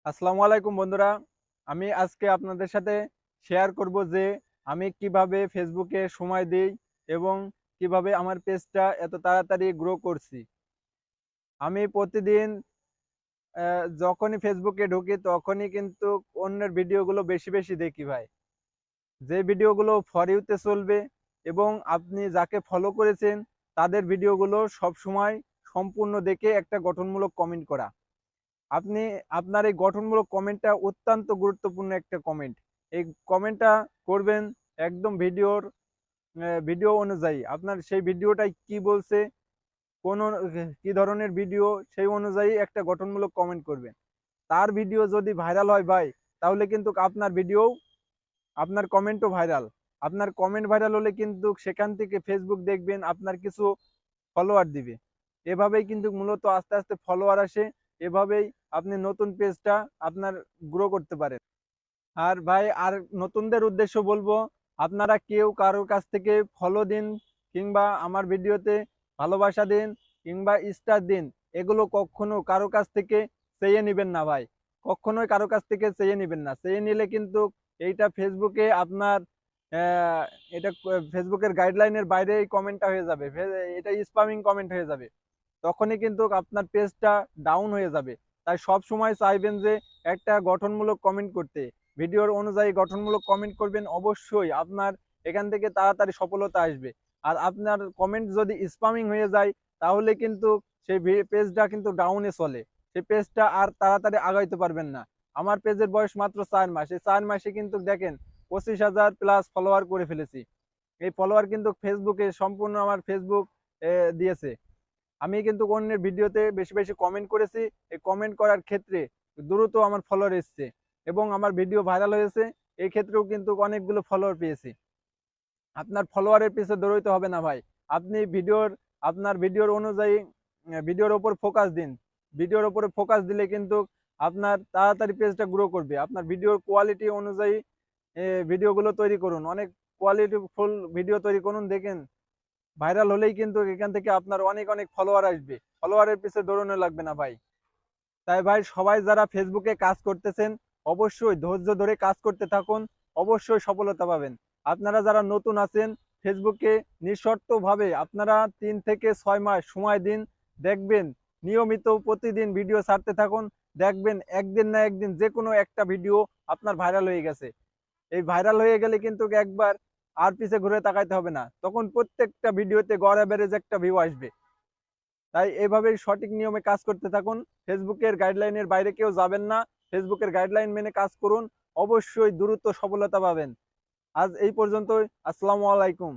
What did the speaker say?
আসসালামু আলাইকুম বন্ধুরা। আমি আজকে আপনাদের সাথে শেয়ার করব যে আমি কিভাবে ফেসবুকে সময় দিই এবং কিভাবে আমার পেজটা এত তাড়াতাড়ি গ্রো করছি। আমি প্রতিদিন যখনই ফেসবুকে ঢুকি তখনই কিন্তু অন্যের ভিডিওগুলো বেশি বেশি দেখি ভাই। যে ভিডিওগুলো ফর ইউতে চলবে এবং আপনি যাকে ফলো করেছেন তাদের ভিডিওগুলো সবসময় সম্পূর্ণ দেখে একটা গঠনমূলক কমেন্ট করা। আপনি আপনার এই গঠনমূলক কমেন্টটা অত্যন্ত গুরুত্বপূর্ণ একটা কমেন্ট। এই কমেন্টটা করবেন একদম ভিডিও অনুযায়ী। আপনার সেই ভিডিওটাই কি বলছে, কোন কি ধরনের ভিডিও সেই অনুযায়ী একটা গঠনমূলক কমেন্ট করবেন। তার ভিডিও যদি ভাইরাল হয় ভাই, তাহলে কিন্তু আপনার ভিডিও আপনার কমেন্টও ভাইরাল। আপনার কমেন্ট ভাইরাল হলে কিন্তু সেখান থেকে ফেসবুক দেখবেন আপনার কিছু ফলোয়ার দিবে। এভাবেই কিন্তু মূলত আস্তে আস্তে ফলোয়ার আসে। এভাবেই আপনি নতুন পেজটা আপনার গ্রো করতে পারেন। আর ভাই আর নতুনদের উদ্দেশ্য বলবো, আপনারা কেউ কারোর কাছ থেকে ফলো দিন কিংবা আমার ভিডিওতে ভালোবাসা দিন কিংবা স্টার দিন, এগুলো কখনো কারো কাছ থেকে চেয়ে নেবেন না ভাই। কখনোই কারো কাছ থেকে চেয়ে নেবেন না। চেয়ে নিলে কিন্তু এইটা ফেসবুকে আপনার আহ, এটা ফেসবুকের গাইডলাইনের বাইরে এই কমেন্টটা হয়ে যাবে। এটা স্পামিং কমেন্ট হয়ে যাবে। তখনই কিন্তু আপনার পেজটা ডাউন হয়ে যাবে। তাই সব সময় চাইবেন যে একটা গঠনমূলক কমেন্ট করতে। ভিডিওর অনুযায়ী গঠনমূলক কমেন্ট করবেন, অবশ্যই আপনার এখান থেকে তাড়াতাড়ি সফলতা আসবে। আর আপনার কমেন্ট যদি স্পামিং হয়ে যায়, তাহলে কিন্তু সেই পেজটা কিন্তু ডাউনে চলে। সেই পেজটা আর তাড়াতাড়ি আগাইতে পারবেন না। আমার পেজের বয়স মাত্র 4 মাস। এই 4 মাসে কিন্তু দেখেন 25,000 প্লাস ফলোয়ার করে ফেলেছি। এই ফলোয়ার কিন্তু ফেসবুকে সম্পূর্ণ আমার ফেসবুক দিয়েছে। আমি কিন্তু অন্যের ভিডিওতে বেশি বেশি কমেন্ট করেছি। এই কমেন্ট করার ক্ষেত্রে দ্রুত আমার ফলোয়ার এসছে এবং আমার ভিডিও ভাইরাল হয়েছে। এই ক্ষেত্রেও কিন্তু অনেকগুলো ফলোয়ার পেয়েছি। আপনার ফলোয়ারের পিছনে দৌড়াইতে হবে না ভাই। আপনি আপনার ভিডিওর অনুযায়ী ভিডিওর ওপর ফোকাস দিন। ভিডিওর উপরে ফোকাস দিলে কিন্তু আপনার তাড়াতাড়ি পেজটা গ্রো করবে। আপনার ভিডিওর কোয়ালিটি অনুযায়ী ভিডিওগুলো তৈরি করুন। অনেক কোয়ালিটিফুল ভিডিও তৈরি করুন, দেখেন ভাইরাল হলেই কিন্তু এখান থেকে আপনার অনেক অনেক ফলোয়ার আসবে। ফলোয়ারের পিছনে দৌড়ানো লাগবে না ভাই। তাই ভাই সবাই যারা ফেসবুকে কাজ করতেছেন, অবশ্যই ধৈর্য ধরে কাজ করতে থাকুন। অবশ্যই সফলতা পাবেন। আপনারা যারা নতুন আছেন, ফেসবুকে নিঃশর্তভাবে আপনারা 3 থেকে 6 মাস সময় দিন। দেখবেন নিয়মিত প্রতিদিন ভিডিও ছাড়তে থাকুন। দেখবেন একদিন না একদিন যে কোনো একটা ভিডিও আপনার ভাইরাল হয়ে গেছে। এই ভাইরাল হয়ে গেলে কিন্তু একবার আর পিছে ঘুরে তাকাইতে হবে না। তখন প্রত্যেকটা ভিডিওতে গড় অ্যাভারেজ একটা ভিউ আসবে। তাই এভাবেই সঠিক নিয়মে কাজ করতে থাকুন। ফেসবুকের গাইডলাইনের বাইরে কেউ যাবেন না। ফেসবুকের গাইডলাইন মেনে কাজ করুন। অবশ্যই দ্রুত সফলতা পাবেন। আজ এই পর্যন্তই। আসসালামু আলাইকুম।